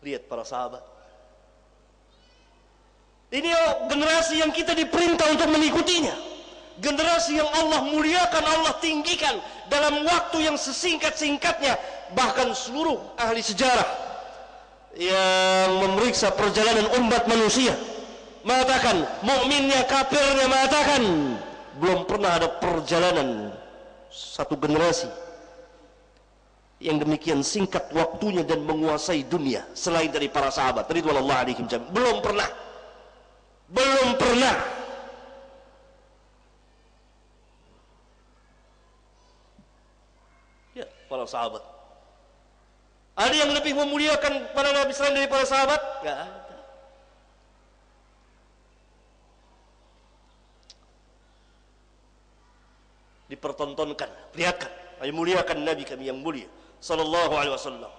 Lihat para sahabat. Ini generasi yang kita diperintah untuk mengikutinya. Generasi yang Allah muliakan, Allah tinggikan dalam waktu yang sesingkat-singkatnya. Bahkan seluruh ahli sejarah yang memeriksa perjalanan umat manusia mengatakan, mukminnya, kafirnya mengatakan, belum pernah ada perjalanan satu generasi yang demikian singkat waktunya dan menguasai dunia selain dari para sahabat ridwanullah alaihim jami'an. Belum pernah. Ya, para sahabat. Ada yang lebih memuliakan para nabi selain dari para sahabat? Enggak ada. Dipertontonkan, perlihatkan, ayo muliakan nabi kami yang mulia sallallahu alaihi wasallam.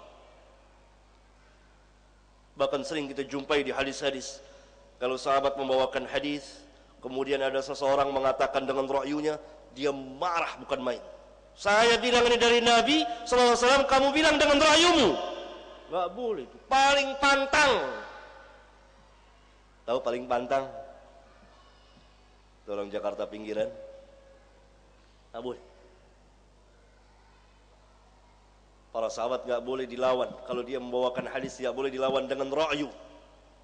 Bahkan sering kita jumpai di hadis-hadis, kalau sahabat membawakan hadis, kemudian ada seseorang mengatakan dengan ra'yunya, dia marah bukan main. Saya bilang ini dari Nabi sallallahu alaihi wasallam, kamu bilang dengan ra'yumu. Enggak boleh itu. Paling pantang. Tahu paling pantang? Itu orang Jakarta pinggiran. Enggak boleh. Para sahabat enggak boleh dilawan. Kalau dia membawakan hadis enggak boleh dilawan dengan ra'yu.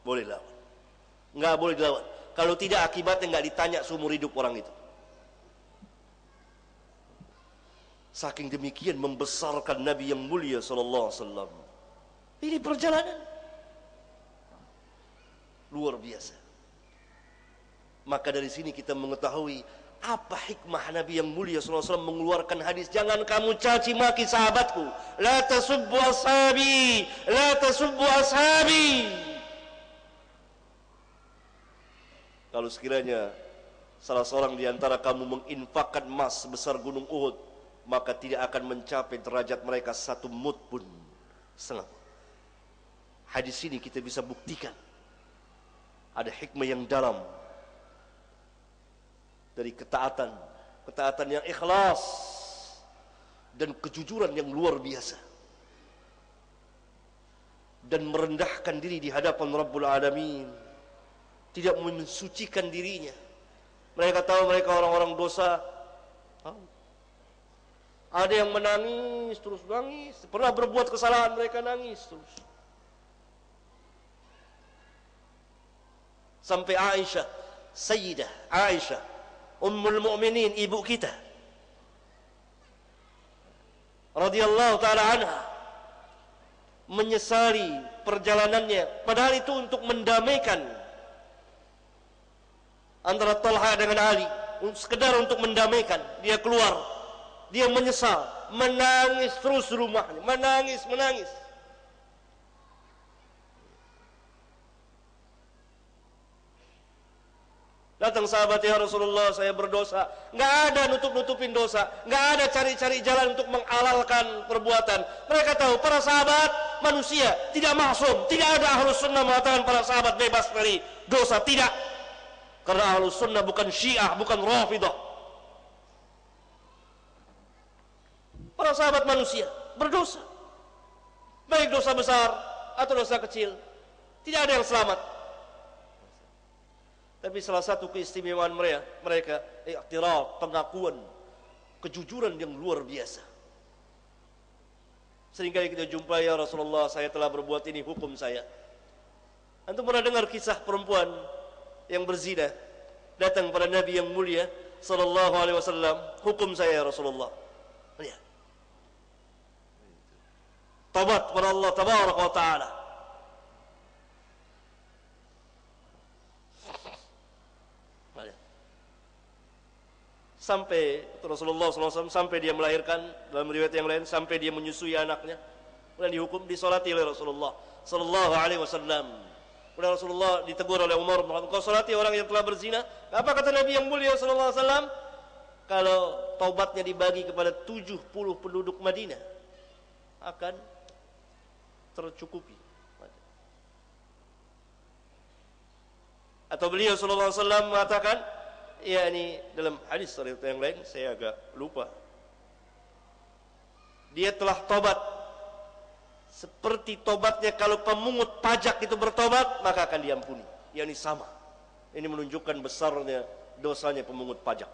Boleh lawan. Enggak boleh dilawan. Kalau tidak akibatnya enggak ditanya seumur hidup orang itu. Saking demikian membesarkan Nabi yang mulia sallallahu alaihi wasallam. Ini perjalanan luar biasa. Maka dari sini kita mengetahui apa hikmah Nabi yang mulia sallallahu alaihi wasallam mengeluarkan hadis, jangan kamu caci maki sahabatku. La tasubbu ashabi, la tasubbu ashabi. Kalau sekiranya salah seorang di antara kamu menginfakkan emas sebesar gunung Uhud, maka tidak akan mencapai derajat mereka satu mud pun setengah. Hadis ini kita bisa buktikan ada hikmah yang dalam dari ketaatan yang ikhlas dan kejujuran yang luar biasa, dan merendahkan diri di hadapan Rabbul Alamin, tidak mensucikan dirinya. Mereka tahu mereka orang-orang dosa. Ada yang menangis, terus nangis. Pernah berbuat kesalahan, mereka nangis terus. Sampai Aisyah, Sayyidah Aisyah, Ummul Mu'minin, ibu kita, radhiyallahu ta'ala anha, menyesali perjalanannya. Padahal itu untuk mendamaikan antara Talha dengan Ali, sekedar untuk mendamaikan. Dia keluar, dia menyesal, menangis terus di rumahnya, menangis. Datang sahabat, ya Rasulullah, saya berdosa. Nggak ada nutup-nutupin dosa, nggak ada cari-cari jalan untuk menghalalkan perbuatan. Mereka tahu para sahabat manusia, tidak maksum. Tidak ada Ahlus Sunnah mengatakan para sahabat bebas dari dosa, tidak. Karena Ahlus Sunnah bukan Syiah, bukan Rafidah. Para sahabat manusia berdosa, baik dosa besar atau dosa kecil. Tidak ada yang selamat. Tapi salah satu keistimewaan mereka iktiraf, pengakuan, kejujuran yang luar biasa. Seringkali kita jumpai, ya Rasulullah, saya telah berbuat ini, hukum saya. Antum pernah dengar kisah perempuan yang berzina datang pada Nabi yang mulia sallallahu alaihi wasallam, hukum saya ya Rasulullah. Lihat. Taubat kepada Allah tabaraka wa taala. Sampai Rasulullah SAW sampai dia melahirkan, dalam riwayat yang lain sampai dia menyusui anaknya, kemudian dihukum, disolati oleh Rasulullah Sallallahu Alaihi Wasallam. Kemudian Rasulullah ditegur oleh Umar, kau solati orang yang telah berzina. Apa kata Nabi yang mulia Sallallahu Alaihi Wasallam? Kalau taubatnya dibagi kepada 70 penduduk Madinah, akan tercukupi. Atau beliau Sallallahu Alaihi Wasallam mengatakan, ya, ini dalam hadis yang lain saya agak lupa, dia telah tobat seperti tobatnya kalau pemungut pajak itu bertobat, maka akan diampuni. Yani sama. Ini menunjukkan besarnya dosanya pemungut pajak.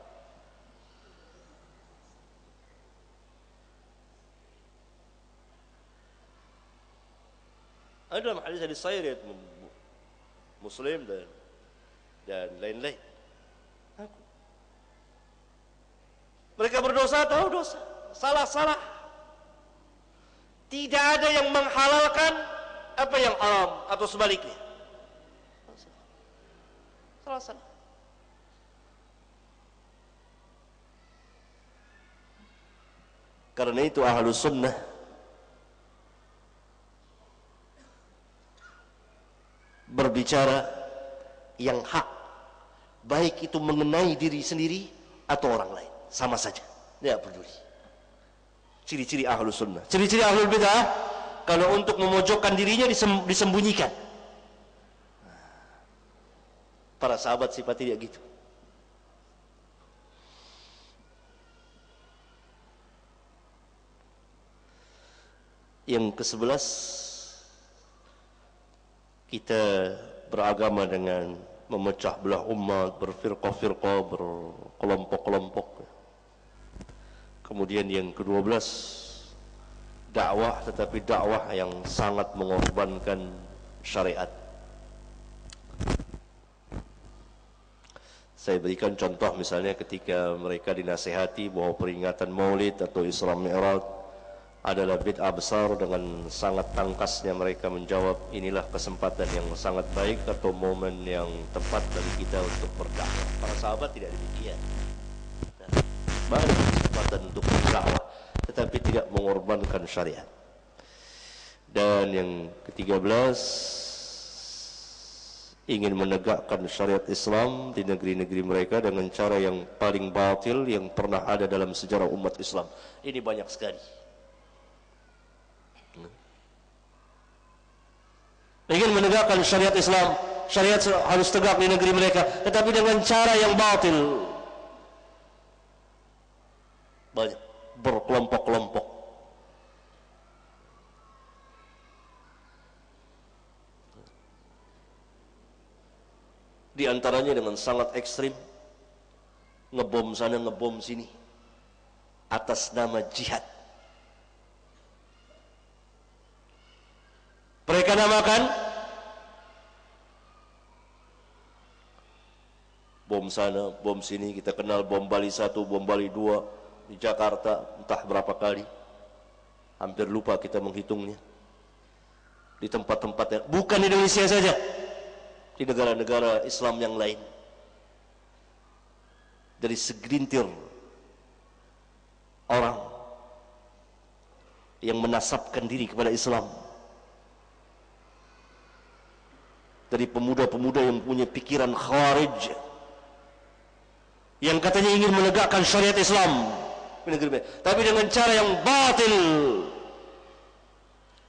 Ada dalam hadis saya riwayat Muslim dan lain-lain. Mereka berdosa, tahu dosa, salah. Tidak ada yang menghalalkan apa yang haram atau sebaliknya. Salah. Karena itu ahlus sunnah berbicara yang hak, baik itu mengenai diri sendiri atau orang lain, sama saja, tidak peduli. Ciri-ciri ahlus sunnah. Ciri-ciri ahlul bid'ah, kalau untuk memojokkan dirinya disembunyikan. Para sahabat sifat tidak gitu. Yang ke-11, kita beragama dengan memecah belah umat, berfirqah-firqah, berkelompok-kelompok. Kemudian yang ke-12, dakwah, tetapi dakwah yang sangat mengorbankan syariat. Saya berikan contoh misalnya ketika mereka dinasihati bahwa peringatan Maulid atau Isra Mi'raj adalah bid'ah besar, dengan sangat tangkasnya mereka menjawab, inilah kesempatan yang sangat baik atau momen yang tepat bagi kita untuk berdakwah. Para sahabat tidak demikian. Banyak kesempatan untuk berdakwah, tetapi tidak mengorbankan syariat. Dan yang ke-13, ingin menegakkan syariat Islam di negeri-negeri mereka dengan cara yang paling batil yang pernah ada dalam sejarah umat Islam. Ini banyak sekali. Ingin menegakkan syariat Islam, syariat harus tegak di negeri mereka, tetapi dengan cara yang batil. Banyak, berkelompok-kelompok. Di antaranya dengan sangat ekstrim, ngebom sana, ngebom sini, atas nama jihad. Mereka namakan bom sana, bom sini. Kita kenal bom Bali 1, bom Bali 2 di Jakarta, entah berapa kali. Hampir lupa kita menghitungnya. Di tempat-tempat yang bukan di Indonesia saja, di negara-negara Islam yang lain. Dari segelintir orang yang menasabkan diri kepada Islam, dari pemuda-pemuda yang punya pikiran khawarij, yang katanya ingin menegakkan syariat Islam, tapi dengan cara yang batil.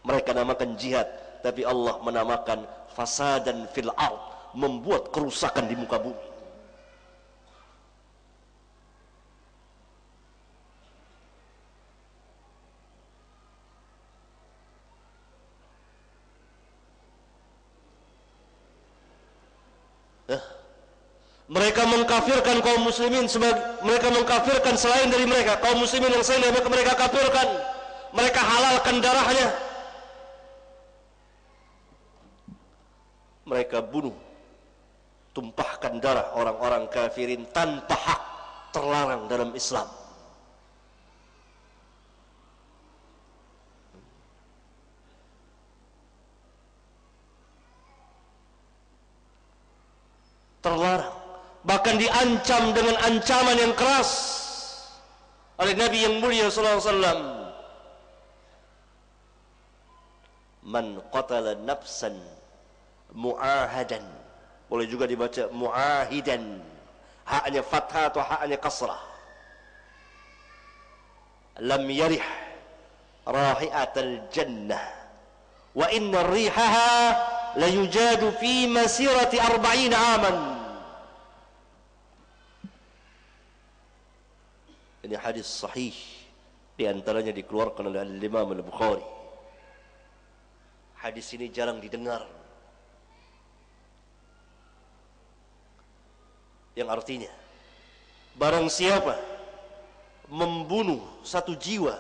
Mereka namakan jihad, tapi Allah menamakan fasadan fil ard, membuat kerusakan di muka bumi. Mereka mengkafirkan kaum muslimin, mereka mengkafirkan selain dari mereka, kaum muslimin yang selain dari mereka kafirkan, mereka halalkan darahnya, mereka bunuh, tumpahkan darah orang-orang kafirin tanpa hak, terlarang dalam Islam. Terlarang, bahkan diancam dengan ancaman yang keras oleh Nabi yang mulia sallallahu alaihi wasallam. Man qatala nafsan mu'ahadan, boleh juga dibaca mu'ahidan, haknya fathah atau haknya kasrah, lam yarih rahi'atal jannah wa inna rihaha la yujadu fi masirati 40 aman. Ini hadis sahih, di antaranya dikeluarkan oleh Imam Al-Bukhari. Hadis ini jarang didengar. Yang artinya, barang siapa membunuh satu jiwa,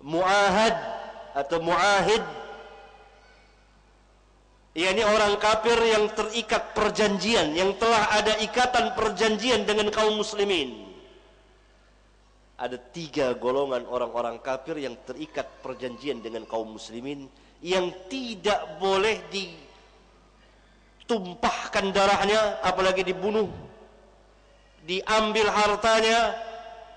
muahad atau muahid, yakni orang kafir yang terikat perjanjian, yang telah ada ikatan perjanjian dengan kaum muslimin. Ada 3 golongan orang-orang kafir yang terikat perjanjian dengan kaum muslimin, yang tidak boleh ditumpahkan darahnya, apalagi dibunuh, diambil hartanya,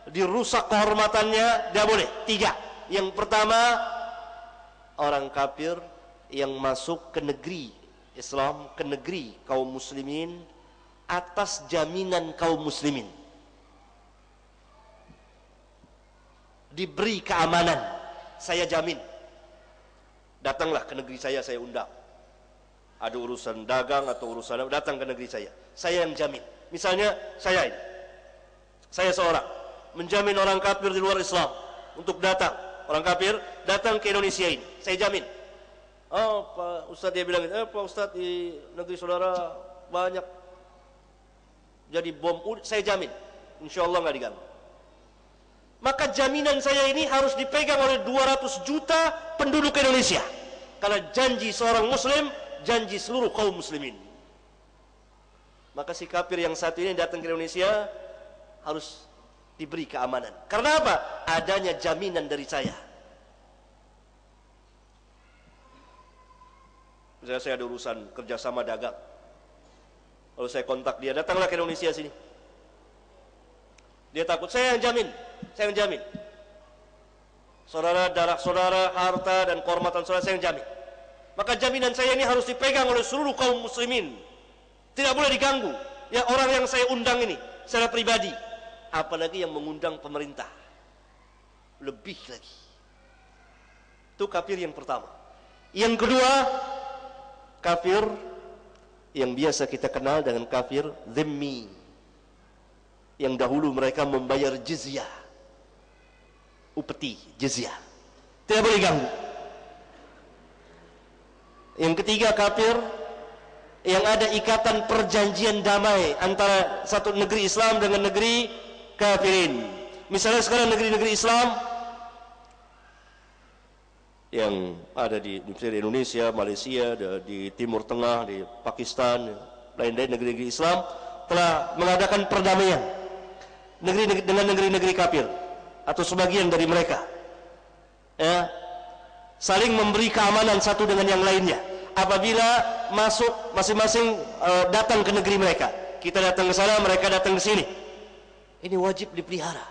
dirusak kehormatannya, tidak boleh. 3. Yang pertama, orang kafir yang masuk ke negeri Islam, ke negeri kaum muslimin atas jaminan kaum muslimin, diberi keamanan. Saya jamin, datanglah ke negeri saya undang. Ada urusan dagang atau urusan apa, datang ke negeri saya yang jamin. Misalnya saya seorang menjamin orang kafir di luar Islam untuk datang, orang kafir datang ke Indonesia ini, saya jamin. Oh, Pak Ustadz, dia bilang, Pak Ustadz, di negeri saudara banyak jadi bom, saya jamin, insya Allah nggak diganggu. Maka jaminan saya ini harus dipegang oleh 200 juta penduduk Indonesia, karena janji seorang muslim, janji seluruh kaum muslimin. Maka si kafir yang satu ini datang ke Indonesia harus diberi keamanan. Karena apa? Adanya jaminan dari saya. Misalnya saya ada urusan kerjasama dagang, lalu saya kontak dia, datanglah ke Indonesia sini. Dia takut, saya yang jamin. Saudara, darah saudara, harta dan kehormatan saudara, saya yang jamin. Maka jaminan saya ini harus dipegang oleh seluruh kaum muslimin, tidak boleh diganggu. Ya, orang yang saya undang ini secara pribadi, apalagi yang mengundang pemerintah, lebih lagi. Itu kafir yang pertama. Yang kedua, kafir yang biasa kita kenal dengan kafir dhimmi, yang dahulu mereka membayar jizyah, upeti jizyah, tidak boleh ganggu. Yang ketiga, kafir yang ada ikatan perjanjian damai antara satu negeri Islam dengan negeri kafirin. Misalnya sekarang negeri-negeri Islam yang ada di Indonesia, Malaysia, di Timur Tengah, di Pakistan, lain-lain negeri-negeri Islam telah mengadakan perdamaian dengan negeri-negeri kafir atau sebagian dari mereka, ya, saling memberi keamanan satu dengan yang lainnya. Apabila masuk masing-masing datang ke negeri mereka, kita datang ke sana, mereka datang ke sini, ini wajib dipelihara,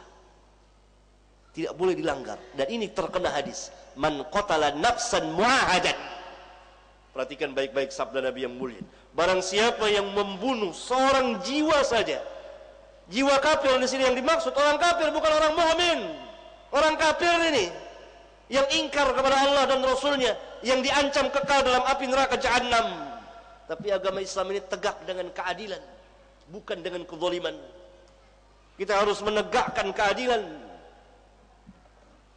tidak boleh dilanggar. Dan ini terkena hadis, man qatala nafsan mu'ahadan. Perhatikan baik-baik sabda Nabi yang mulia, barang siapa yang membunuh seorang jiwa saja, jiwa kafir di sini yang dimaksud orang kafir, bukan orang mukmin. Orang kafir ini yang ingkar kepada Allah dan Rasulnya, yang diancam kekal dalam api neraka Jahannam. Tapi agama Islam ini tegak dengan keadilan, bukan dengan kezaliman. Kita harus menegakkan keadilan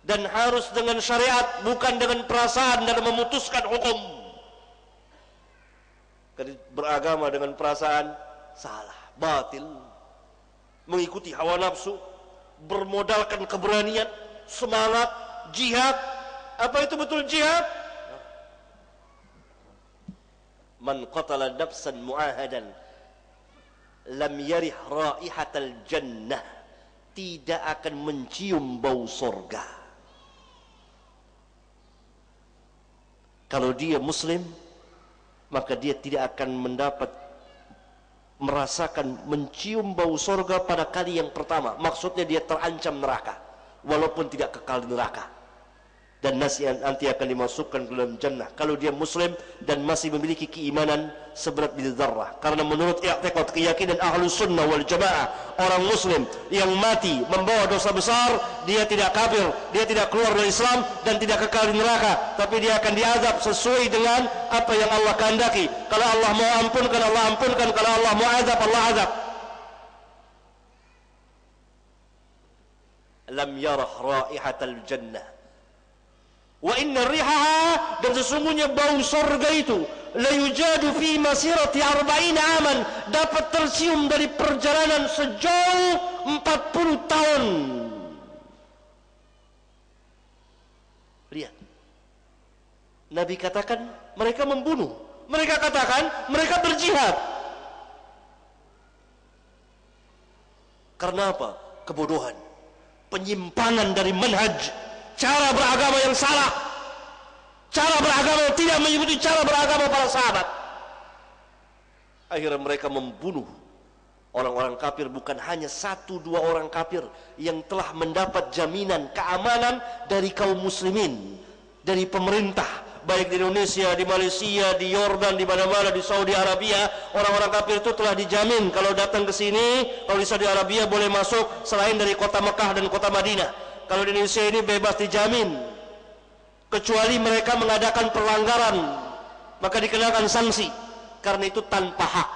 dan harus dengan syariat, bukan dengan perasaan dan memutuskan hukum. Beragama dengan perasaan salah, batil, mengikuti hawa nafsu, bermodalkan keberanian, semangat, jihad. Apa itu betul jihad? Man qatala nafsan mu'ahadan lam yarih raihatal jannah, tidak akan mencium bau surga. Kalau dia muslim, maka dia tidak akan merasakan mencium bau surga pada kali yang pertama. Maksudnya dia terancam neraka, walaupun tidak kekal di neraka, dan nanti akan dimasukkan ke dalam jannah kalau dia muslim dan masih memiliki keimanan seberat biji dzarrah. Karena menurut i'tiqad, keyakinan ahlus sunnah wal jamaah, orang muslim yang mati membawa dosa besar, dia tidak kafir, dia tidak keluar dari Islam dan tidak kekal di neraka, tapi dia akan diazab sesuai dengan apa yang Allah kehendaki. Kalau Allah mau ampunkan, Allah ampunkan. Kalau Allah mau azab, Allah azab. Lam yarah raihatal jannah Wa inna rihaha, dan sesungguhnya bau surga itu la yujadu fi masirati 40 aman, dapat tercium dari perjalanan sejauh 40 tahun. Lihat, Nabi katakan mereka membunuh, mereka katakan mereka berjihad. Karena apa? Kebodohan, penyimpangan dari manhaj, cara beragama yang salah, cara beragama yang tidak mengikuti cara beragama para sahabat. Akhirnya mereka membunuh orang-orang kafir, bukan hanya 1-2 orang kafir yang telah mendapat jaminan keamanan dari kaum muslimin, dari pemerintah, baik di Indonesia, di Malaysia, di Yordan, di mana-mana, di Saudi Arabia. Orang-orang kafir itu telah dijamin kalau datang ke sini, kalau di Saudi Arabia boleh masuk selain dari kota Mekah dan kota Madinah. Kalau di Indonesia ini bebas dijamin, kecuali mereka mengadakan pelanggaran, maka dikenakan sanksi. Karena itu tanpa hak.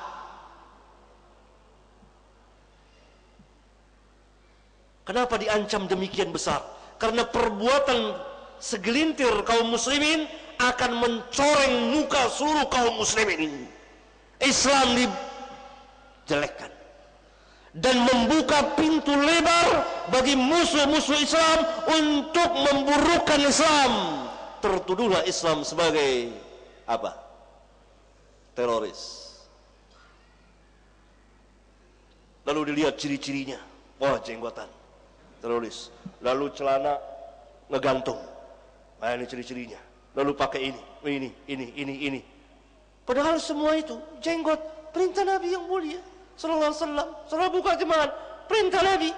Kenapa diancam demikian besar? Karena perbuatan segelintir kaum muslimin akan mencoreng muka seluruh kaum muslimin. Islam dijelekkan dan membuka pintu lebar bagi musuh-musuh Islam untuk memburukkan Islam. Tertuduhlah Islam sebagai apa? Teroris. Lalu dilihat ciri-cirinya, wah jenggotan, teroris. Lalu celana ngegantung, nah ini ciri-cirinya. Lalu pakai ini. Padahal semua itu jenggot perintah Nabi yang mulia sallallahu alaihi wasallam. Salah buka jemaah, perintah Nabi.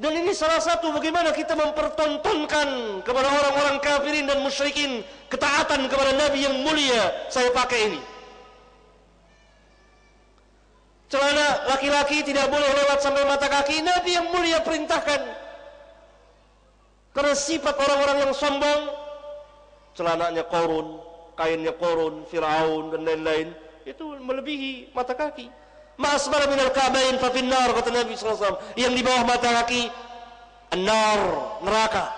Dan ini salah satu bagaimana kita mempertontonkan kepada orang-orang kafirin dan musyrikin ketaatan kepada Nabi yang mulia. Saya pakai ini. Celana laki-laki tidak boleh lewat sampai mata kaki. Nabi yang mulia perintahkan. Karena sifat orang-orang yang sombong, celananya korun, kainnya korun, Firaun dan lain-lain, itu melebihi mata kaki. Ma'asbara minal ka'bain fa finnar, kata Nabi SAW. Yang di bawah mata kaki, an-nar, neraka.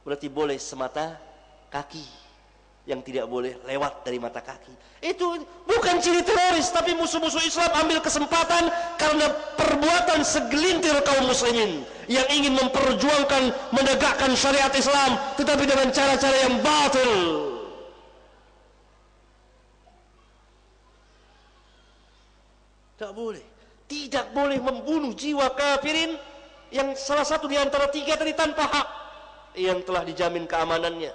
Berarti boleh semata kaki. Yang tidak boleh lewat dari mata kaki. Itu bukan ciri teroris, tapi musuh-musuh Islam ambil kesempatan karena perbuatan segelintir kaum muslimin yang ingin memperjuangkan, menegakkan syariat Islam, tetapi dengan cara-cara yang batil. Tidak boleh membunuh jiwa kafirin yang salah satu di antara 3 tadi tanpa hak, yang telah dijamin keamanannya,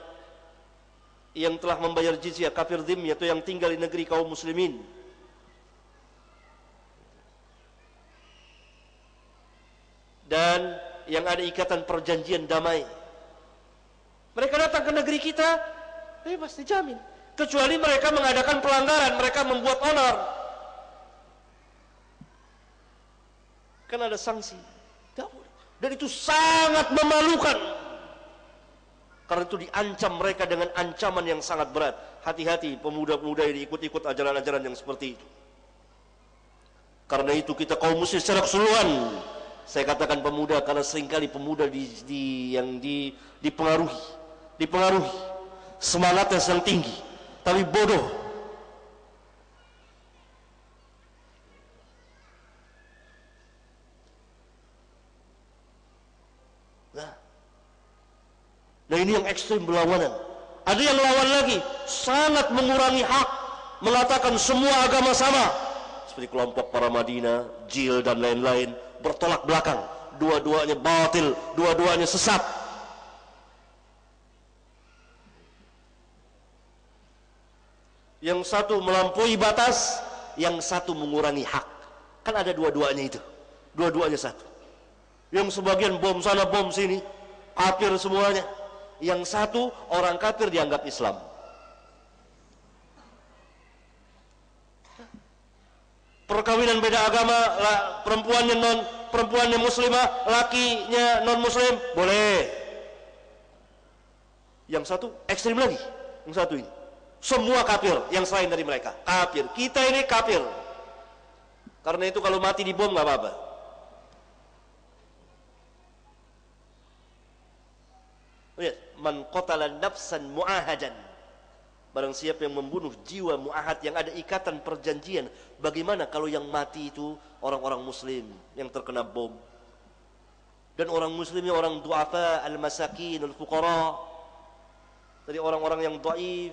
yang telah membayar jizyah, kafir dhimmi, yaitu yang tinggal di negeri kaum muslimin. Dan yang ada ikatan perjanjian damai. Mereka datang ke negeri kita, bebas dijamin. Kecuali mereka mengadakan pelanggaran, mereka membuat onar. Kan ada sanksi. Tidak boleh. Dan itu sangat memalukan. Karena itu diancam mereka dengan ancaman yang sangat berat. Hati-hati pemuda-pemuda yang ikut-ikut ajaran-ajaran yang seperti itu. Karena itu kita kaum muslim secara keseluruhan, saya katakan pemuda karena seringkali pemuda dipengaruhi semangatnya sedang tinggi, tapi bodoh. Nah ini yang ekstrim berlawanan. Ada yang lawan lagi, sangat mengurangi hak, mengatakan semua agama sama, seperti kelompok para Madinah, Jil dan lain-lain, bertolak belakang. Dua-duanya batil, dua-duanya sesat. Yang satu melampaui batas, yang satu mengurangi hak. Kan ada dua-duanya itu, dua-duanya satu. Yang sebagian bom sana bom sini, kafir semuanya. Yang satu orang kafir dianggap Islam. Perkawinan beda agama, perempuannya muslimah, lakinya non muslim, boleh. Yang satu ekstrim lagi, yang satu ini semua kafir, yang selain dari mereka kafir. Kita ini kafir. Karena itu kalau mati di bom nggak apa-apa. Lihat, man qatala nafsan mu'ahadan. Barang siapa yang membunuh jiwa mu'ahad yang ada ikatan perjanjian. Bagaimana kalau yang mati itu orang-orang muslim yang terkena bom? Dan orang muslimnya orang du'afa, al-masakin, al-fuqara. Dari orang-orang yang dhaif,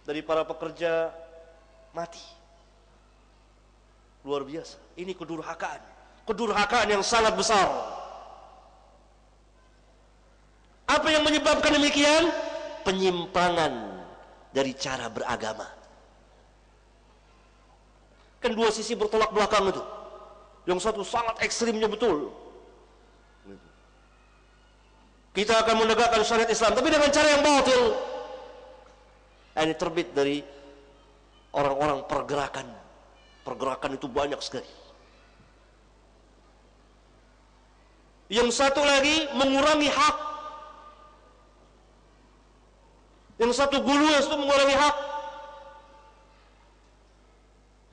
dari para pekerja, mati. Luar biasa. Ini kedurhakaan. Kedurhakaan yang sangat besar. Apa yang menyebabkan demikian? Penyimpangan dari cara beragama. Kan dua sisi bertolak belakang itu. Yang satu sangat ekstrimnya betul. Kita akan menegakkan syariat Islam, tapi dengan cara yang batil. Ini terbit dari orang-orang pergerakan. Pergerakan itu banyak sekali. Yang satu lagi mengurangi hak. Yang satu guluas itu mengurangi hak.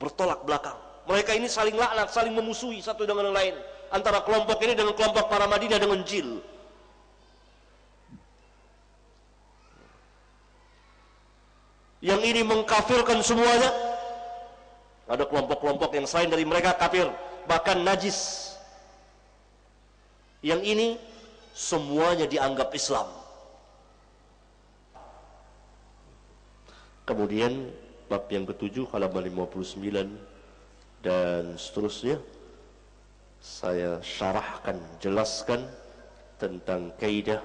Bertolak belakang. Mereka ini saling laknat, saling memusuhi satu dengan yang lain. Antara kelompok ini dengan kelompok para Madinah dengan Jil. Yang ini mengkafirkan semuanya. Ada kelompok-kelompok yang selain dari mereka kafir, bahkan najis. Yang ini semuanya dianggap Islam. Kemudian bab yang ke-7 halaman 59 dan seterusnya saya syarahkan, jelaskan tentang kaidah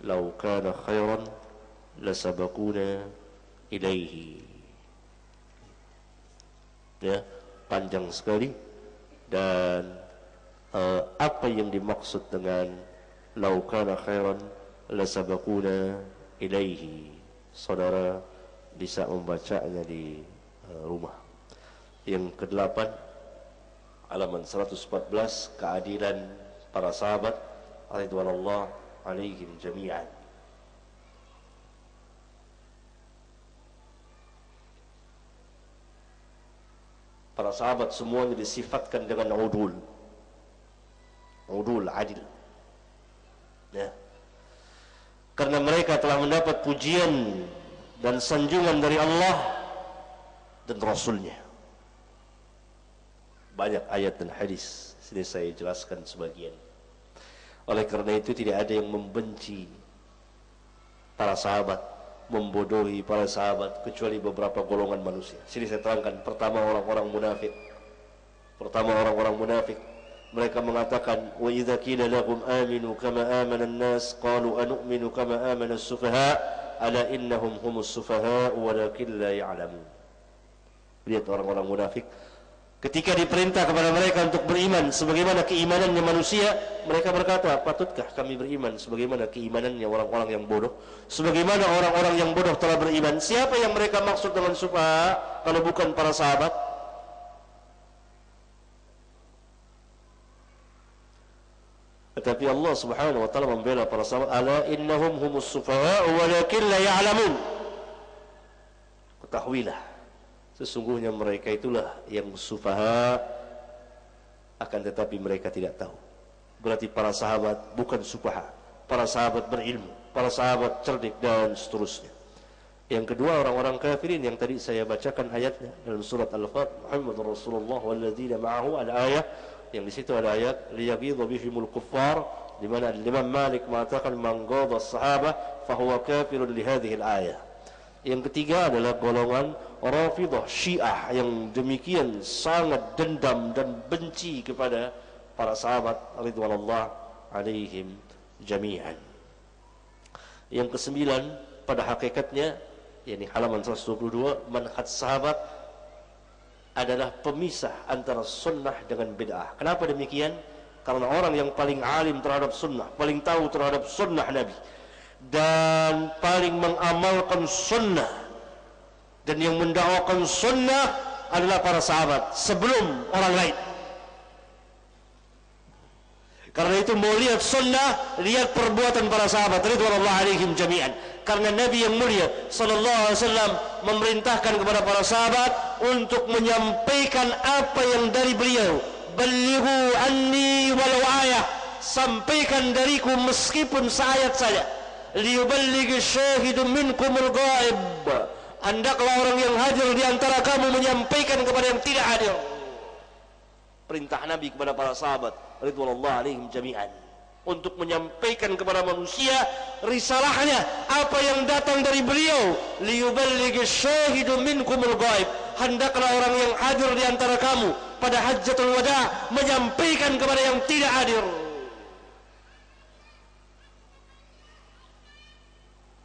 law kana khairan lasabaquna ilaihi. Ya, panjang sekali. Dan apa yang dimaksud dengan law kana khairan lasabaquna ilaihi, saudara bisa membacanya di rumah. Yang ke-8 halaman 114, keadilan para sahabat radhiyallahu alaihim jami'an. Para sahabat semuanya disifatkan dengan udul adil. Ya. Karena mereka telah mendapat pujian dan sanjungan dari Allah dan Rasulnya. Banyak ayat dan hadis, sini saya jelaskan sebagian. Oleh karena itu tidak ada yang membenci para sahabat, membodohi para sahabat, kecuali beberapa golongan manusia. Sini saya terangkan. Pertama, orang-orang munafik. Mereka mengatakan, wa idza qila lahum aminu kama amana an-nas qalu anu'minu kama amana as-sufaha ala innahum humus sufaha walakin la ya'lamun. Lihat orang-orang munafik, ketika diperintah kepada mereka untuk beriman sebagaimana keimanannya manusia, mereka berkata, patutkah kami beriman sebagaimana keimanannya orang-orang yang bodoh? Sebagaimana orang-orang yang bodoh telah beriman. Siapa yang mereka maksud dengan sufaha kalau bukan para sahabat? Tetapi Allah Subhanahu wa taala membela para sahabat, ala innahum humus sufaha walakin la ya'lamun. Ketahuilah, sesungguhnya mereka itulah yang sufaha, akan tetapi mereka tidak tahu. Berarti para sahabat bukan sufaha, para sahabat berilmu, para sahabat cerdik dan seterusnya. Yang kedua, orang-orang kafirin yang tadi saya bacakan ayatnya dalam surat Al-Fatihah, Muhammadur Rasulullah walladzina ma'ahu, ada ayat yang di situ ada ayat liyaghidha bihimul kuffar, di mana Imam Malik mengatakan man ghadha as-sahabah fahuwa kafirun li hadhihi al-ayah. Yang ketiga adalah golongan Rafidah Syiah yang demikian sangat dendam dan benci kepada para sahabat ridwanullah alaihim jami'an. Yang kesembilan, pada hakikatnya yakni halaman 122, manhaj sahabat adalah pemisah antara sunnah dengan bid'ah. Kenapa demikian? Karena orang yang paling alim terhadap sunnah, paling tahu terhadap sunnah Nabi, dan paling mengamalkan sunnah dan yang mendakwakan sunnah adalah para sahabat sebelum orang lain. Karena itu mau lihat sunnah, lihat perbuatan para sahabat ridwanullah alaihim jami'an. Karena Nabi yang mulia sallallahu alaihi wasallam memerintahkan kepada para sahabat untuk menyampaikan apa yang dari beliau. Balighu anni walau ayah, sampaikan dariku meskipun seayat saja. Liyuballighi syahidu minkumul ghaib. Hendaklah orang yang hadir di antara kamu menyampaikan kepada yang tidak hadir. Perintah Nabi kepada para sahabat ridwanullah alaihim jami'an untuk menyampaikan kepada manusia risalahnya, apa yang datang dari beliau. Liyuballighi syahidu minkumul ghaib. Hendaklah orang yang hadir di antara kamu pada hajjatul wada menyampaikan kepada yang tidak hadir.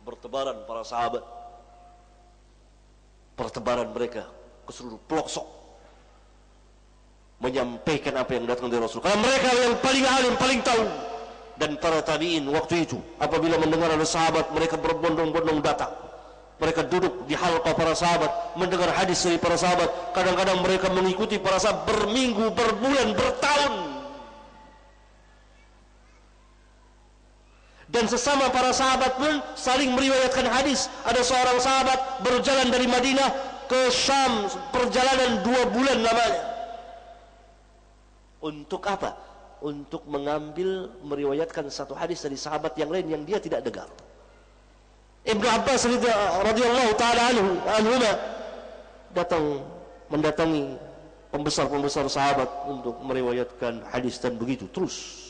Bertebaran para sahabat, pertebaran mereka ke seluruh pelosok menyampaikan apa yang datang dari Rasul, karena mereka yang paling alim, paling tahu. Dan para tabi'in waktu itu apabila mendengar ada sahabat, mereka berbondong-bondong datang. Mereka duduk di halqa para sahabat mendengar hadis dari para sahabat. Kadang-kadang mereka mengikuti para sahabat berminggu, berbulan, bertahun. Dan sesama para sahabat pun saling meriwayatkan hadis. Ada seorang sahabat berjalan dari Madinah ke Syam, perjalanan 2 bulan lamanya. Untuk apa? Untuk mengambil, meriwayatkan satu hadis dari sahabat yang lain yang dia tidak dengar. Ibnu Abbas radhiyallahu taala anhuma datang mendatangi pembesar-pembesar sahabat untuk meriwayatkan hadis, dan begitu terus.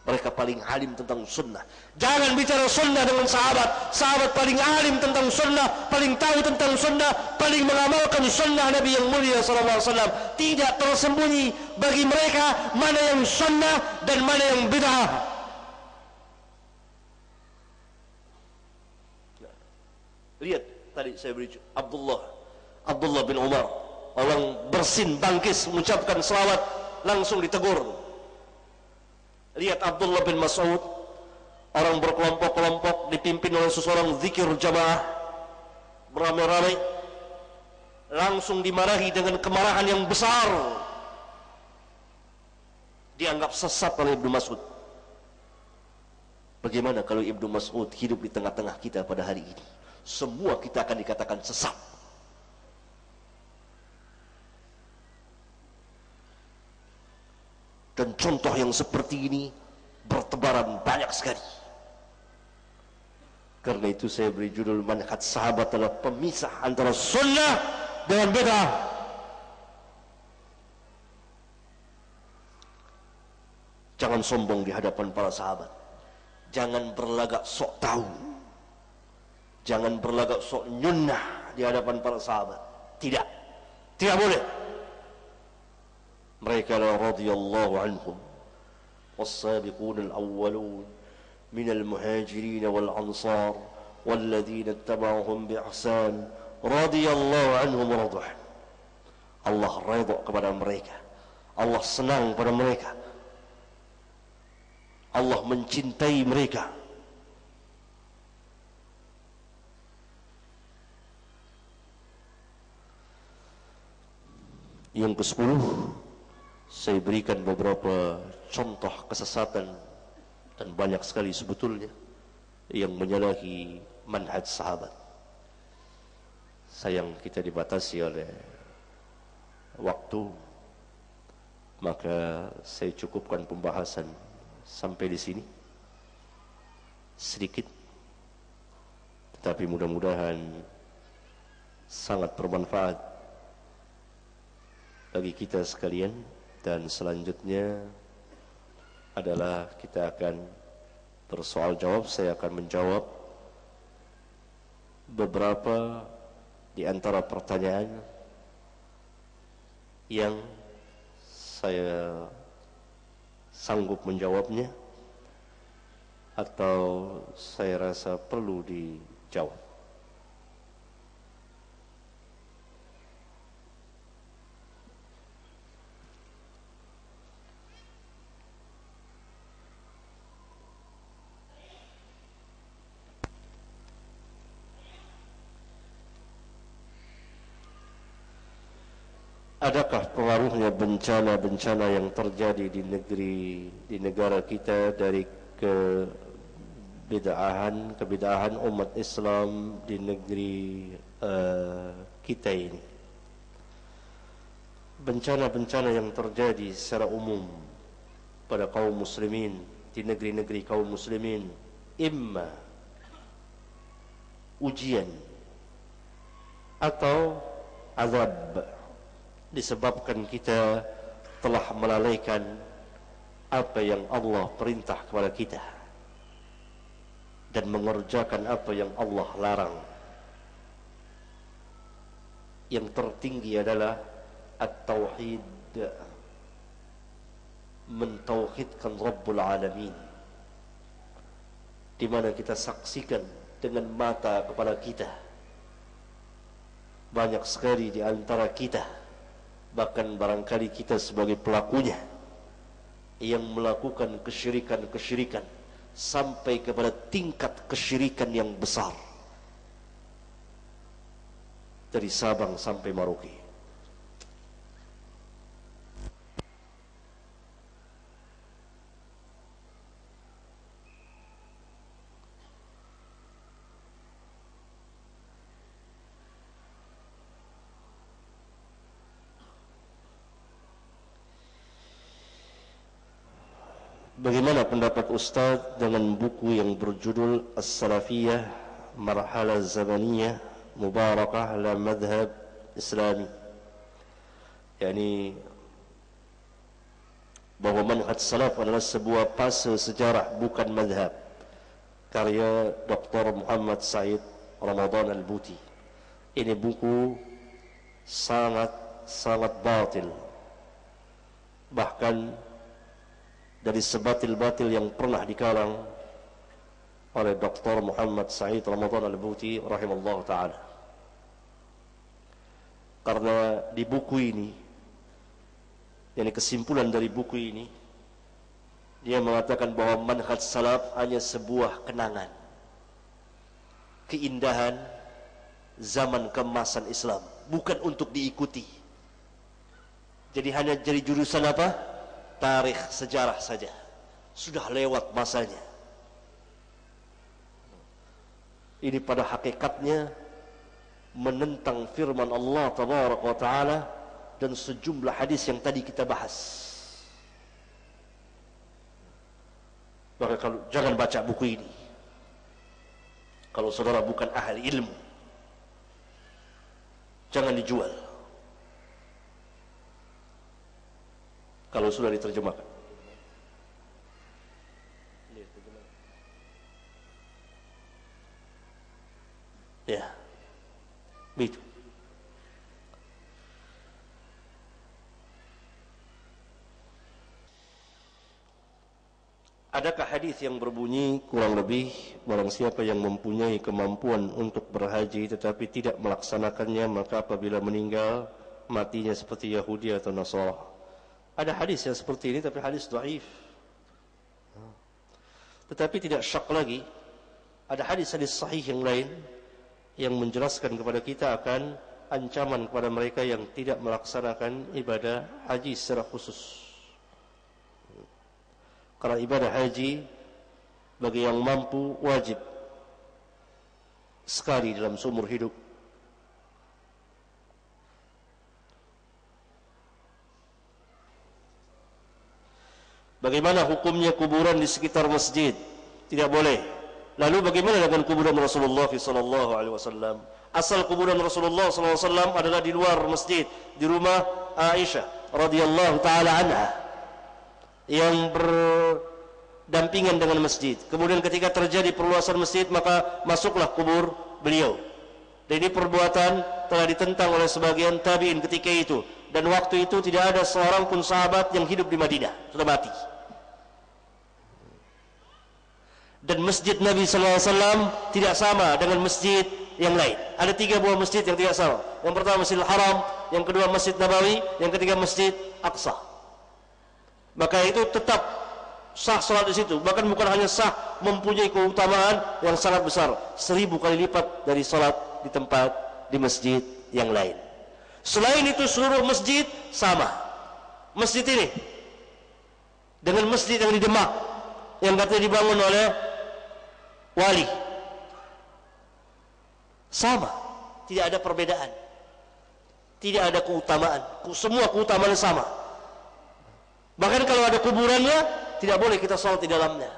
Mereka paling alim tentang sunnah. Jangan bicara sunnah dengan sahabat. Sahabat paling alim tentang sunnah, paling tahu tentang sunnah, paling mengamalkan sunnah Nabi yang mulia sallallahu alaihi wasallam. Tidak tersembunyi bagi mereka mana yang sunnah dan mana yang bid'ah. Lihat tadi saya beri Abdullah bin Umar, orang bersin bangkis mengucapkan selawat, langsung ditegur. Lihat Abdullah bin Mas'ud, orang berkelompok-kelompok dipimpin oleh seseorang zikir jamaah beramai-ramai, langsung dimarahi dengan kemarahan yang besar, dianggap sesat oleh Ibnu Mas'ud. Bagaimana kalau Ibnu Mas'ud hidup di tengah-tengah kita pada hari ini? Semua kita akan dikatakan sesat. Dan contoh yang seperti ini bertebaran banyak sekali. Karena itu saya beri judul manhaj sahabat adalah pemisah antara sunnah dengan bid'ah. Jangan sombong di hadapan para sahabat. Jangan berlagak sok tahu. Jangan berlagak sok nyunnah di hadapan para sahabat. Tidak. Tidak boleh. Mereka radhiyallahu anhum was-sabiqun al-awwalun min al-muhajirin wal-ansar wal-ladzina ittaba'uhum bi ihsan radhiyallahu anhum wa radu anhum. Allah redha kepada mereka. Allah senang pada mereka. Allah mencintai mereka. Yang ke-10, saya berikan beberapa contoh kesesatan, dan banyak sekali sebetulnya yang menyalahi manhaj sahabat. Sayang kita dibatasi oleh waktu, maka saya cukupkan pembahasan sampai di sini sedikit, tetapi mudah-mudahan sangat bermanfaat bagi kita sekalian. Dan selanjutnya adalah kita akan bersoal jawab. Saya akan menjawab beberapa di antara pertanyaan yang saya sanggup menjawabnya atau saya rasa perlu dijawab. Adakah pengaruhnya bencana-bencana yang terjadi di negara kita dari kebidahan umat Islam di negeri kita ini? Bencana-bencana yang terjadi secara umum pada kaum muslimin di negeri-negeri kaum muslimin, imma ujian atau azab, disebabkan kita telah melalaikan apa yang Allah perintah kepada kita dan mengerjakan apa yang Allah larang. Yang tertinggi adalah at-tauhid, mentauhidkan Rabbul Alamin, di mana kita saksikan dengan mata kepala kita banyak sekali di antara kita, bahkan barangkali kita sebagai pelakunya, yang melakukan kesyirikan-kesyirikan sampai kepada tingkat kesyirikan yang besar, dari Sabang sampai Merauke. Bagaimana pendapat Ustaz dengan buku yang berjudul As-Salafiyah Marhalah Zamaniyah Mubarakah la Madhab Islami, yakni bahwa manhaj salaf adalah sebuah fase sejarah bukan madhab, karya Dr. Muhammad Said Ramadan Al-Buti. Ini buku sangat batil, bahkan dari sebatil-batil yang pernah dikarang oleh Dr. Muhammad Said Ramadan Al-Buti rahimallahu ta'ala. Karena di buku ini, yani kesimpulan dari buku ini, dia mengatakan bahwa manhaj salaf hanya sebuah kenangan, keindahan zaman keemasan Islam, bukan untuk diikuti. Jadi hanya jadi jurusan apa? Tarikh, sejarah saja. Sudah lewat masanya. Ini pada hakikatnya menentang firman Allah tabaraka wa ta'ala dan sejumlah hadis yang tadi kita bahas. Maka kalau jangan baca buku ini kalau saudara bukan ahli ilmu. Jangan dijual kalau sudah diterjemahkan. Ya, begitu. Adakah hadis yang berbunyi kurang lebih barang siapa yang mempunyai kemampuan untuk berhaji tetapi tidak melaksanakannya, maka apabila meninggal matinya seperti Yahudi atau Nasara? Ada hadis yang seperti ini, tapi hadis dhaif. Tetapi tidak syak lagi, ada hadis-hadis sahih yang lain yang menjelaskan kepada kita akan ancaman kepada mereka yang tidak melaksanakan ibadah haji secara khusus. Karena ibadah haji bagi yang mampu wajib sekali dalam seumur hidup. Bagaimana hukumnya kuburan di sekitar masjid? Tidak boleh. Lalu bagaimana dengan kuburan Rasulullah SAW? Asal kuburan Rasulullah SAW adalah di luar masjid, di rumah Aisyah radhiyallahu taala anha, yang berdampingan dengan masjid. Kemudian ketika terjadi perluasan masjid, maka masuklah kubur beliau. Dan ini perbuatan telah ditentang oleh sebagian tabi'in ketika itu. Dan waktu itu tidak ada seorang pun sahabat yang hidup di Madinah, sudah mati. Dan masjid Nabi SAW tidak sama dengan masjid yang lain. Ada 3 buah masjid yang tidak sama. Yang pertama Masjidil Haram, yang kedua Masjid Nabawi, yang ketiga Masjid Aqsa. Maka itu tetap sah salat di situ. Bahkan bukan hanya sah, mempunyai keutamaan yang sangat besar, 1000 kali lipat dari salat di tempat di masjid yang lain. Selain itu seluruh masjid sama. Masjid ini dengan masjid yang di Demak yang katanya dibangun oleh wali sama, tidak ada perbedaan, tidak ada keutamaan, semua keutamaannya sama. Bahkan kalau ada kuburannya tidak boleh kita sholat di dalamnya.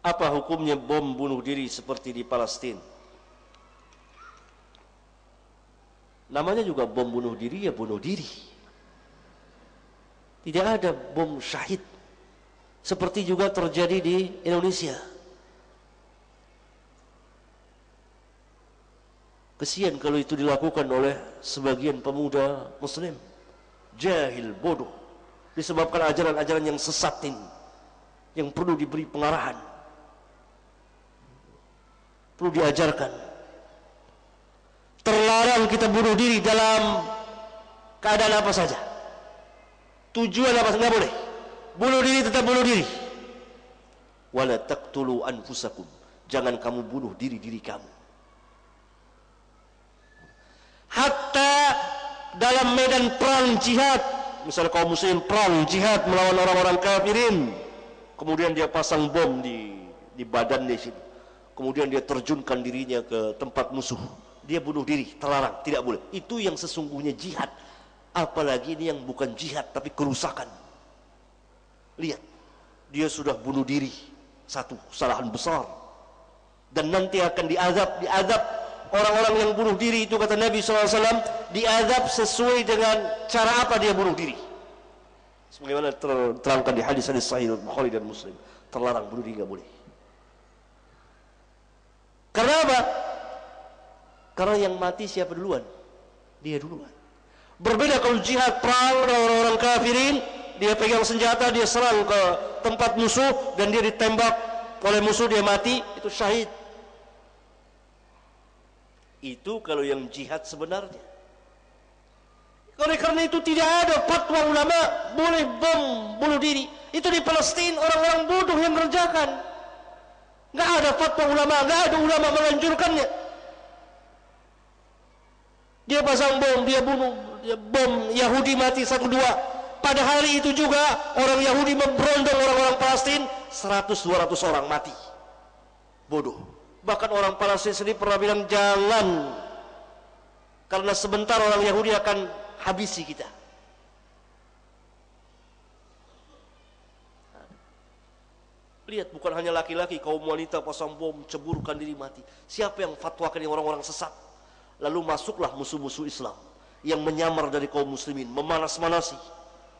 Apa hukumnya bom bunuh diri seperti di Palestina? Namanya juga bom bunuh diri, ya bunuh diri. Tidak ada bom syahid. Seperti juga terjadi di Indonesia. Kesian kalau itu dilakukan oleh sebagian pemuda muslim. Jahil, bodoh. Disebabkan ajaran-ajaran yang sesat ini, yang perlu diberi pengarahan, perlu diajarkan. Terlarang kita bunuh diri dalam keadaan apa saja. Tujuan apa saja, nggak boleh. Bunuh diri tetap bunuh diri. Wala taqtulu anfusakum. Jangan kamu bunuh diri kamu. Hatta dalam medan perang jihad, misalnya kaum muslim perang jihad melawan orang-orang kafirin, kemudian dia pasang bom di badan di situ, kemudian dia terjunkan dirinya ke tempat musuh, dia bunuh diri, terlarang, tidak boleh. Itu yang sesungguhnya jihad. Apalagi ini yang bukan jihad tapi kerusakan. Lihat, dia sudah bunuh diri, satu kesalahan besar, dan nanti akan diazab orang-orang yang bunuh diri itu, kata Nabi SAW, diazab sesuai dengan cara apa dia bunuh diri. Sebagaimana terangkan di hadis-hadis sahih Bukhari dan Muslim. Terlarang bunuh diri, nggak boleh. Karena apa? Karena yang mati siapa duluan? Dia duluan. Berbeda kalau jihad perang dengan orang-orang kafirin, dia pegang senjata, dia serang ke tempat musuh dan dia ditembak oleh musuh, dia mati, itu syahid. Itu kalau yang jihad sebenarnya. Oleh karena itu tidak ada fatwa ulama boleh bom bunuh diri. Itu di Palestina orang-orang bodoh yang mengerjakan. Nggak ada fatwa ulama, nggak ada ulama menganjurkannya. Dia pasang bom, dia bunuh, dia bom, Yahudi mati 1-2. Pada hari itu juga orang Yahudi memberondong orang-orang Palestina, 100-200 orang mati. Bodoh. Bahkan orang Palestina sendiri pernah bilang jangan, karena sebentar orang Yahudi akan habisi kita. Lihat, bukan hanya laki-laki, kaum wanita pasang bom, ceburkan diri mati. Siapa yang fatwakan yang orang-orang sesat? Lalu masuklah musuh-musuh Islam yang menyamar dari kaum muslimin, memanas-manasi,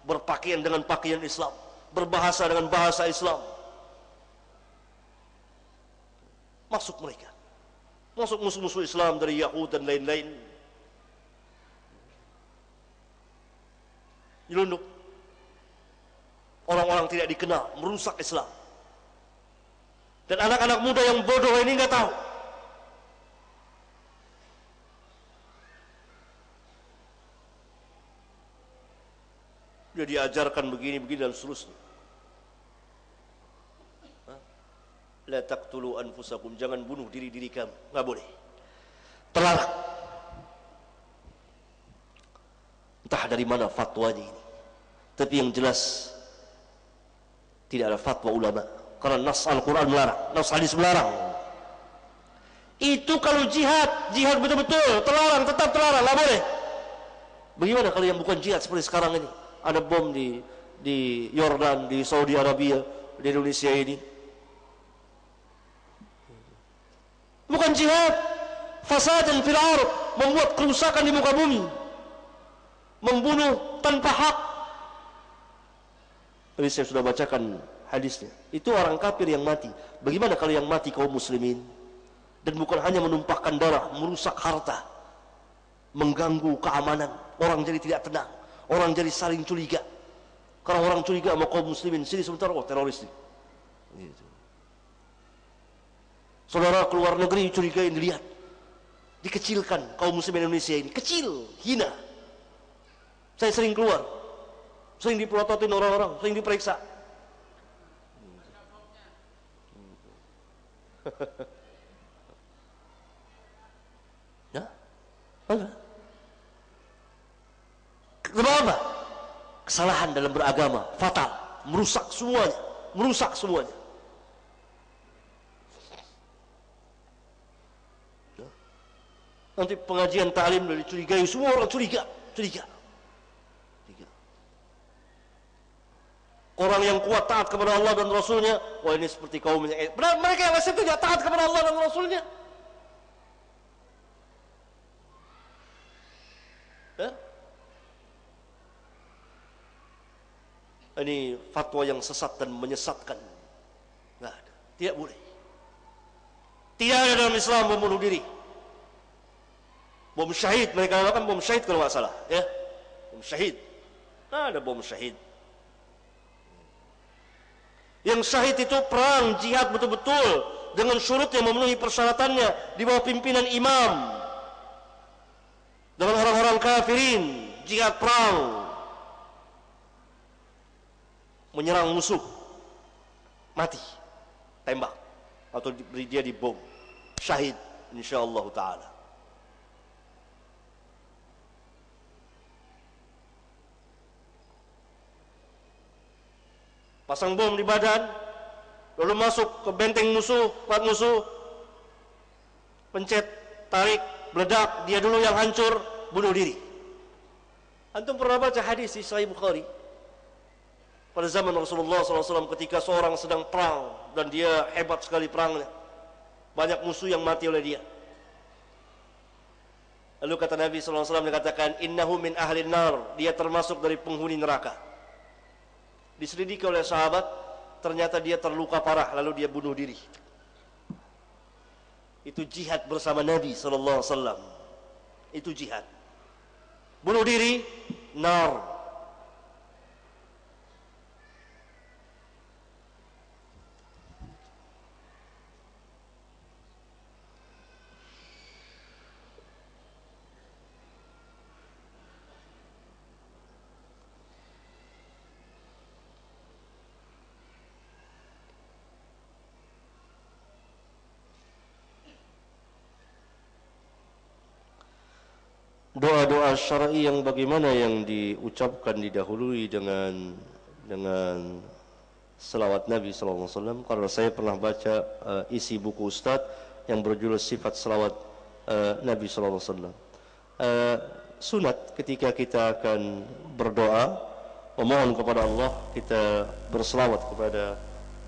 berpakaian dengan pakaian Islam, berbahasa dengan bahasa Islam. Masuk mereka, masuk musuh-musuh Islam dari Yahud dan lain-lain, nyelundup orang-orang tidak dikenal, merusak Islam. Dan anak-anak muda yang bodoh ini nggak tahu. Dia diajarkan begini-begini dan seterusnya. La taqtulu anfusakum, jangan bunuh diri kamu, nggak boleh. Terlarang. Entah dari mana fatwanya ini. Tapi yang jelas tidak ada fatwa ulama. Karena nas Al-Quran melarang, nas hadis melarang. Itu kalau jihad betul-betul terlarang, tetap terlarang, nggak boleh. Bagaimana kalau yang bukan jihad seperti sekarang ini? Ada bom di Yordan, di Saudi Arabia, di Indonesia ini. Bukan jihad, fasadan fil ardh, membuat kerusakan di muka bumi, membunuh tanpa hak. Tadi saya sudah bacakan hadisnya. Itu orang kafir yang mati. Bagaimana kalau yang mati kaum muslimin? Dan bukan hanya menumpahkan darah, merusak harta, mengganggu keamanan, orang jadi tidak tenang, orang jadi saling curiga. Karena orang curiga sama kaum muslimin, sini sebentar, oh teroris nih. Gitu. Saudara keluar negeri curigain, dilihat, dikecilkan kaum muslimin Indonesia ini, kecil, hina. Saya sering keluar, sering dipelototin orang-orang, sering diperiksa. Ya, apa? Kesalahan dalam beragama fatal, merusak semuanya. Nanti pengajian ta'lim dari curigai, semua orang curiga. Orang yang kuat taat kepada Allah dan Rasulnya, wah ini seperti kaumnya. Benar, mereka yang masih tidak taat kepada Allah dan Rasulnya. Ini fatwa yang sesat dan menyesatkan. Nggak ada, tidak boleh. Tidak ada dalam Islam bom bunuh diri. Bom syahid, mereka katakan bom syahid kalau nggak salah, ya. Bom syahid. Nah, ada bom syahid. Yang syahid itu perang, jihad betul-betul dengan syurut yang memenuhi persyaratannya di bawah pimpinan imam. Dengan orang-orang kafirin, jihad perang. Menyerang musuh, mati, tembak, atau beri dia dibom, syahid, insyaallah ta'ala. Pasang bom di badan, lalu masuk ke benteng musuh, kuat musuh, pencet, tarik, meledak, dia dulu yang hancur, bunuh diri. Antum pernah baca hadis di Sahih Bukhari? Pada zaman Rasulullah SAW ketika seorang sedang perang dan dia hebat sekali perangnya, banyak musuh yang mati oleh dia. Lalu kata Nabi SAW, dikatakan innahu min ahlin nar, dia termasuk dari penghuni neraka. Diselidiki oleh sahabat, ternyata dia terluka parah, lalu dia bunuh diri. Itu jihad bersama Nabi SAW. Itu jihad. Bunuh diri, nar. Doa-doa syar'i yang bagaimana yang diucapkan didahului dengan selawat Nabi SAW. Karena saya pernah baca isi buku Ustaz yang berjudul Sifat Selawat Nabi SAW. Sunat ketika kita akan berdoa memohon kepada Allah, kita berselawat kepada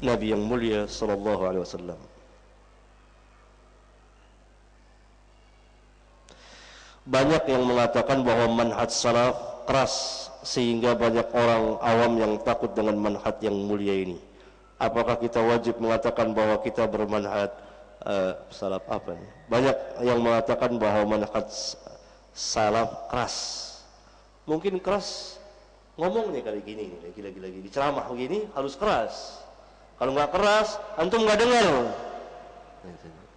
Nabi yang mulia SAW. Banyak yang mengatakan bahwa manhaj salaf keras sehingga banyak orang awam yang takut dengan manhaj yang mulia ini. Apakah kita wajib mengatakan bahwa kita bermanhaj salaf apa nih? Banyak yang mengatakan bahwa manhaj salaf keras. Mungkin keras ngomongnya kali gini, lagi di ceramah begini harus keras. Kalau nggak keras, antum nggak dengar.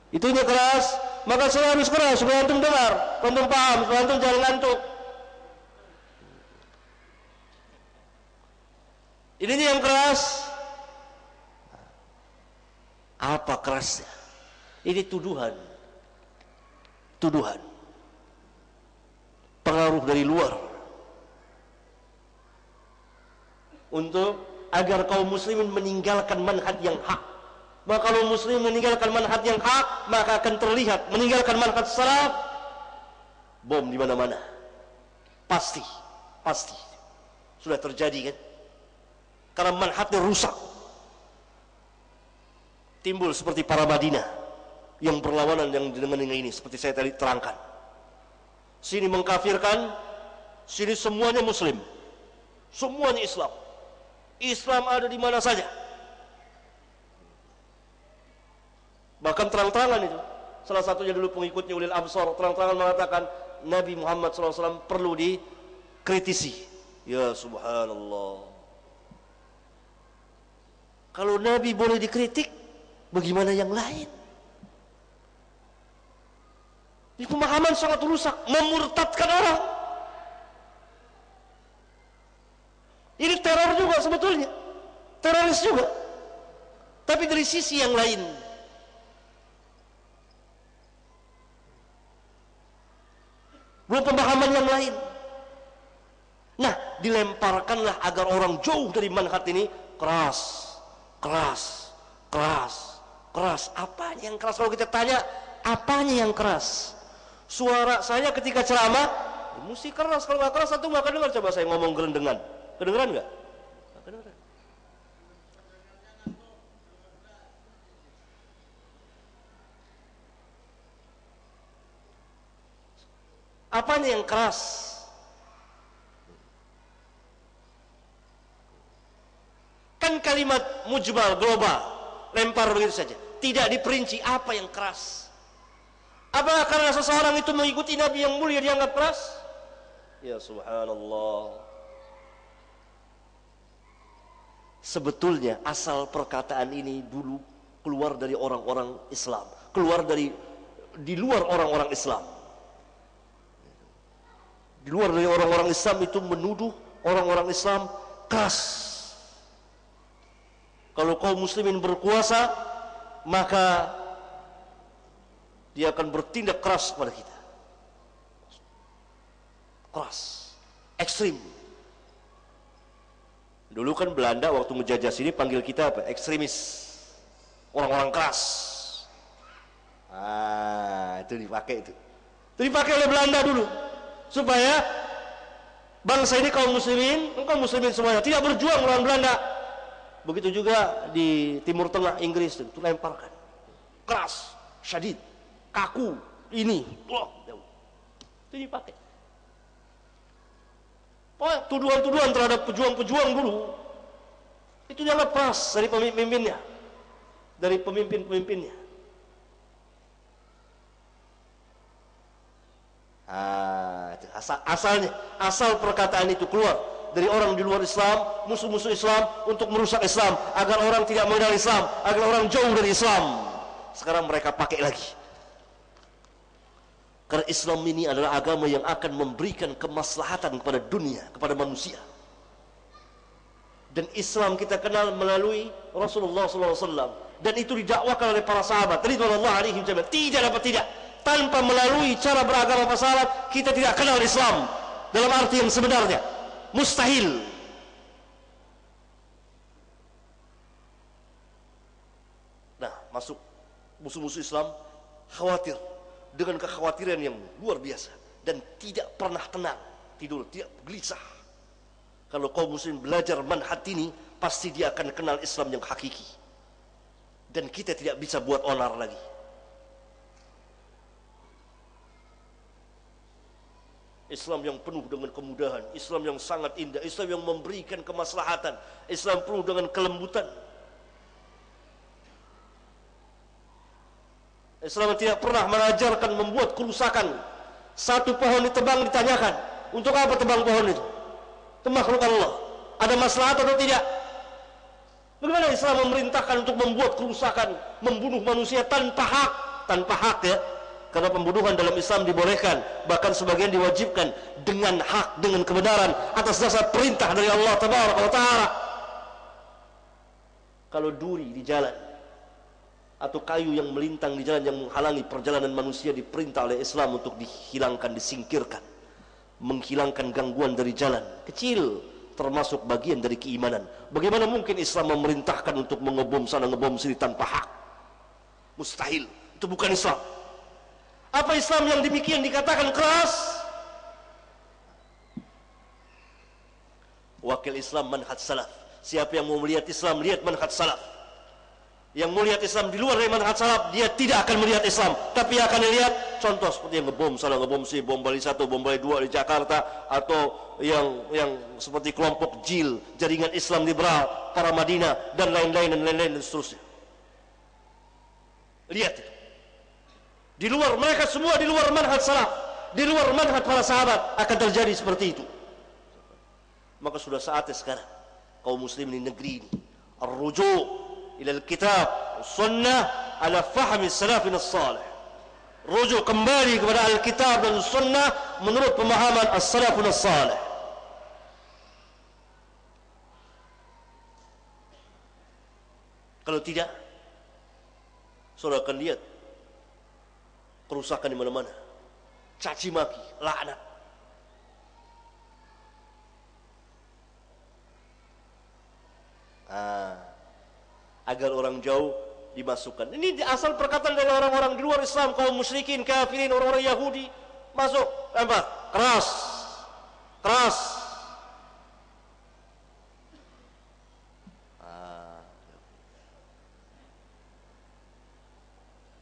Itunya keras, maka saya harus keras supaya antum dengar, antum paham, supaya antum jangan ngantuk. Ininya yang keras. Apa kerasnya? Ini tuduhan. Tuduhan. Pengaruh dari luar. Untuk agar kaum muslimin meninggalkan manhaj yang hak. Maka kalau muslim meninggalkan manhaj yang hak, maka akan terlihat meninggalkan manhaj salaf, bom di mana-mana. Pasti sudah terjadi kan? Karena manhajnya rusak. Timbul seperti para Madinah yang berlawanan yang dengan ini, seperti saya tadi terangkan. Sini mengkafirkan, sini semuanya muslim, semuanya Islam. Islam ada di mana saja. Bahkan terang-terangan itu. Salah satunya dulu pengikutnya Ulil Absar terang-terangan mengatakan Nabi Muhammad SAW perlu dikritisi. Ya subhanallah. Kalau Nabi boleh dikritik, bagaimana yang lain? Ini pemahaman sangat rusak, memurtadkan orang. Ini teror juga sebetulnya, teroris juga. Tapi dari sisi yang lain. Belum pemahaman yang lain. Nah, dilemparkanlah agar orang jauh dari manhaj ini keras. Apanya yang keras? Kalau kita tanya, apanya yang keras? Suara saya ketika ceramah, ya mesti keras. Kalau nggak keras, satu nggak kedengar. Coba saya ngomong gerendengan. Kedengeran nggak? Nggak kedengeran. Apanya yang keras? Kan kalimat mujmal, global, lempar begitu saja, tidak diperinci apa yang keras. Apakah karena seseorang itu mengikuti Nabi yang mulia dianggap keras? Ya subhanallah. Sebetulnya asal perkataan ini dulu keluar dari orang-orang Islam, keluar dari di luar orang-orang Islam. Di luar dari orang-orang Islam itu menuduh orang-orang Islam keras. Kalau kaum muslimin berkuasa, maka dia akan bertindak keras kepada kita. Keras, ekstrim. Dulu kan Belanda waktu menjajah sini panggil kita apa? Ekstremis. Orang-orang keras. Itu dipakai itu. Itu dipakai oleh Belanda dulu. Supaya bangsa ini kaum muslimin semuanya tidak berjuang melawan Belanda. Begitu juga di Timur Tengah, Inggris itu lemparkan. Keras, syadid, kaku, ini, itu dipakai. Tuduhan-tuduhan terhadap pejuang-pejuang dulu itu dianggap keras dari pemimpinnya, dari pemimpin-pemimpinnya. Asal perkataan itu keluar dari orang di luar Islam, musuh-musuh Islam untuk merusak Islam, agar orang tidak mengenal Islam, agar orang jauh dari Islam. Sekarang mereka pakai lagi. Karena Islam ini adalah agama yang akan memberikan kemaslahatan kepada dunia, kepada manusia. Dan Islam kita kenal melalui Rasulullah SAW, dan itu didakwakan oleh para sahabat ridwanullah alaihim jami'an. Tidak dapat tidak, tanpa melalui cara beragama para sahabat, kita tidak kenal Islam dalam arti yang sebenarnya. Mustahil. Nah, masuk musuh-musuh Islam khawatir dengan kekhawatiran yang luar biasa dan tidak pernah tenang tidur, tidak gelisah. Kalau kaum muslim belajar manhaj ini, pasti dia akan kenal Islam yang hakiki, dan kita tidak bisa buat onar lagi. Islam yang penuh dengan kemudahan, Islam yang sangat indah, Islam yang memberikan kemaslahatan, Islam penuh dengan kelembutan. Islam tidak pernah mengajarkan membuat kerusakan. Satu pohon ditebang ditanyakan, untuk apa tebang pohon itu? Itu makhluk Allah, ada maslahat atau tidak? Bagaimana Islam memerintahkan untuk membuat kerusakan, membunuh manusia tanpa hak? Tanpa hak, ya. Karena pembunuhan dalam Islam dibolehkan, bahkan sebagian diwajibkan dengan hak, dengan kebenaran, atas dasar perintah dari Allah Tabaraka wa Ta'ala. Kalau duri di jalan atau kayu yang melintang di jalan yang menghalangi perjalanan manusia, diperintah oleh Islam untuk dihilangkan, disingkirkan, menghilangkan gangguan dari jalan kecil, termasuk bagian dari keimanan. Bagaimana mungkin Islam memerintahkan untuk mengebom sana ngebom sini tanpa hak? Mustahil, itu bukan Islam. Apa Islam yang demikian dikatakan keras? Wakil Islam manhaj salaf. Siapa yang mau melihat Islam, lihat manhaj salaf. Yang mau lihat Islam di luar dari manhaj salaf, dia tidak akan melihat Islam, tapi akan lihat contoh seperti yang ngebom salah, ngebom si, bom Bali 1, bom Bali 2 di Jakarta, atau yang seperti kelompok JIL, Jaringan Islam Liberal, para Madinah, dan lain-lain dan seterusnya. Lihat itu. Di luar, mereka semua di luar manhaj salaf, di luar manhaj para sahabat, akan terjadi seperti itu. Maka sudah saatnya sekarang kaum muslimin di negeri ini ar-ruju' ila al-kitab sunnah ala fahmi salafin as-salih. Rujuk kembali kepada Alkitab dan sunnah menurut pemahaman as-salafun as-salih. Kalau tidak, saudara akan lihat kerusakan di mana-mana, caci maki, laknat. Agar orang jauh dimasukkan. Ini asal perkataan dari orang-orang di luar Islam, kaum musyrikin, kafirin, orang-orang Yahudi, masuk, lempar, keras, keras.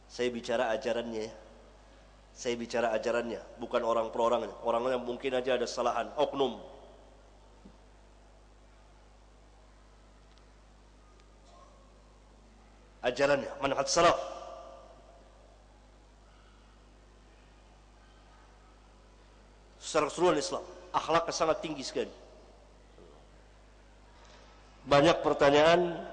Saya bicara ajarannya, Saya bicara ajarannya, bukan orang per orangnya. Orangnya mungkin aja ada kesalahan, oknum. Ajarannya, manhaj salaf. Secara keseluruhan Islam, akhlaknya sangat tinggi sekali. Banyak pertanyaan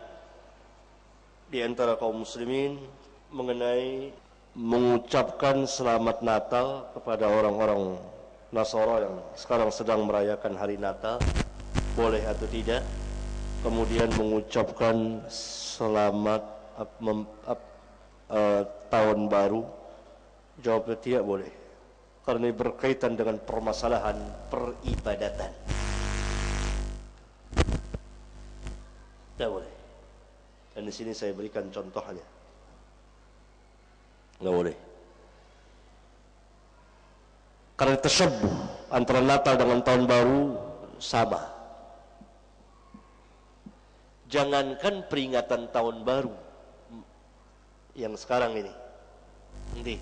di antara kaum muslimin mengenai mengucapkan selamat Natal kepada orang-orang Nasara yang sekarang sedang merayakan hari Natal, boleh atau tidak? Kemudian mengucapkan selamat tahun baru, jawabnya tidak boleh, karena ini berkaitan dengan permasalahan peribadatan. Tidak boleh. Dan di sini saya berikan contohnya. Nggak boleh. Karena tasyabbuh antara Natal dengan tahun baru sama. Jangankan peringatan tahun baru yang sekarang ini. Nanti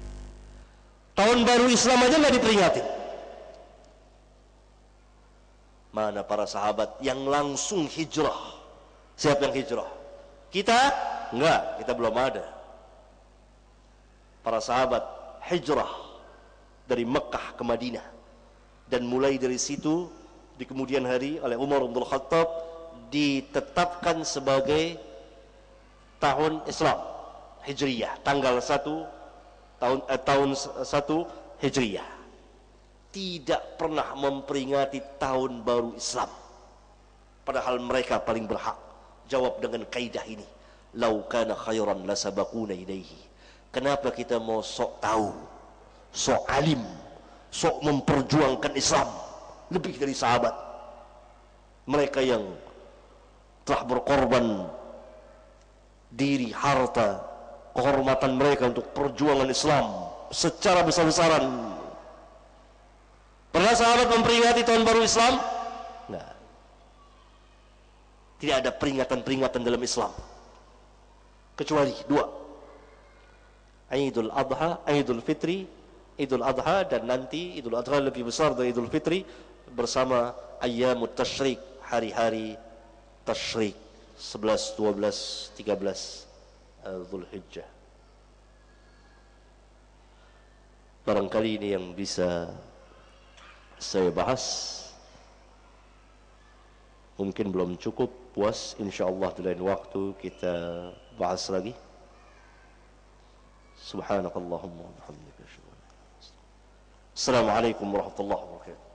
tahun baru Islam aja nggak diperingatin. Mana para sahabat yang langsung hijrah? Siapa yang hijrah? Kita? Enggak, kita belum ada. Para sahabat hijrah dari Mekah ke Madinah, dan mulai dari situ di kemudian hari oleh Umar bin Khattab ditetapkan sebagai tahun Islam Hijriyah, tanggal 1 tahun 1 Hijriyah. Tidak pernah memperingati tahun baru Islam, padahal mereka paling berhak. Jawab dengan kaidah ini, lau kana khairan lasabaquna ilaihi. Kenapa kita mau sok tahu, sok alim, sok memperjuangkan Islam lebih dari sahabat? Mereka yang telah berkorban diri, harta, kehormatan mereka untuk perjuangan Islam secara besar-besaran. Pernah sahabat memperingati tahun baru Islam? Enggak. Tidak ada peringatan-peringatan dalam Islam kecuali dua: Idul Adha, Idul Fitri, Idul Adha, dan nanti Idul Adha lebih besar dari Idul Fitri bersama Ayyamut Tasyrik, hari-hari Tasyrik 11, 12, 13 Dzulhijjah. Barangkali ini yang bisa saya bahas. Mungkin belum cukup puas, insyaallah di lain waktu kita bahas lagi. Subhanakallahumma wa bihamdika. Assalamualaikum warahmatullahi wabarakatuh.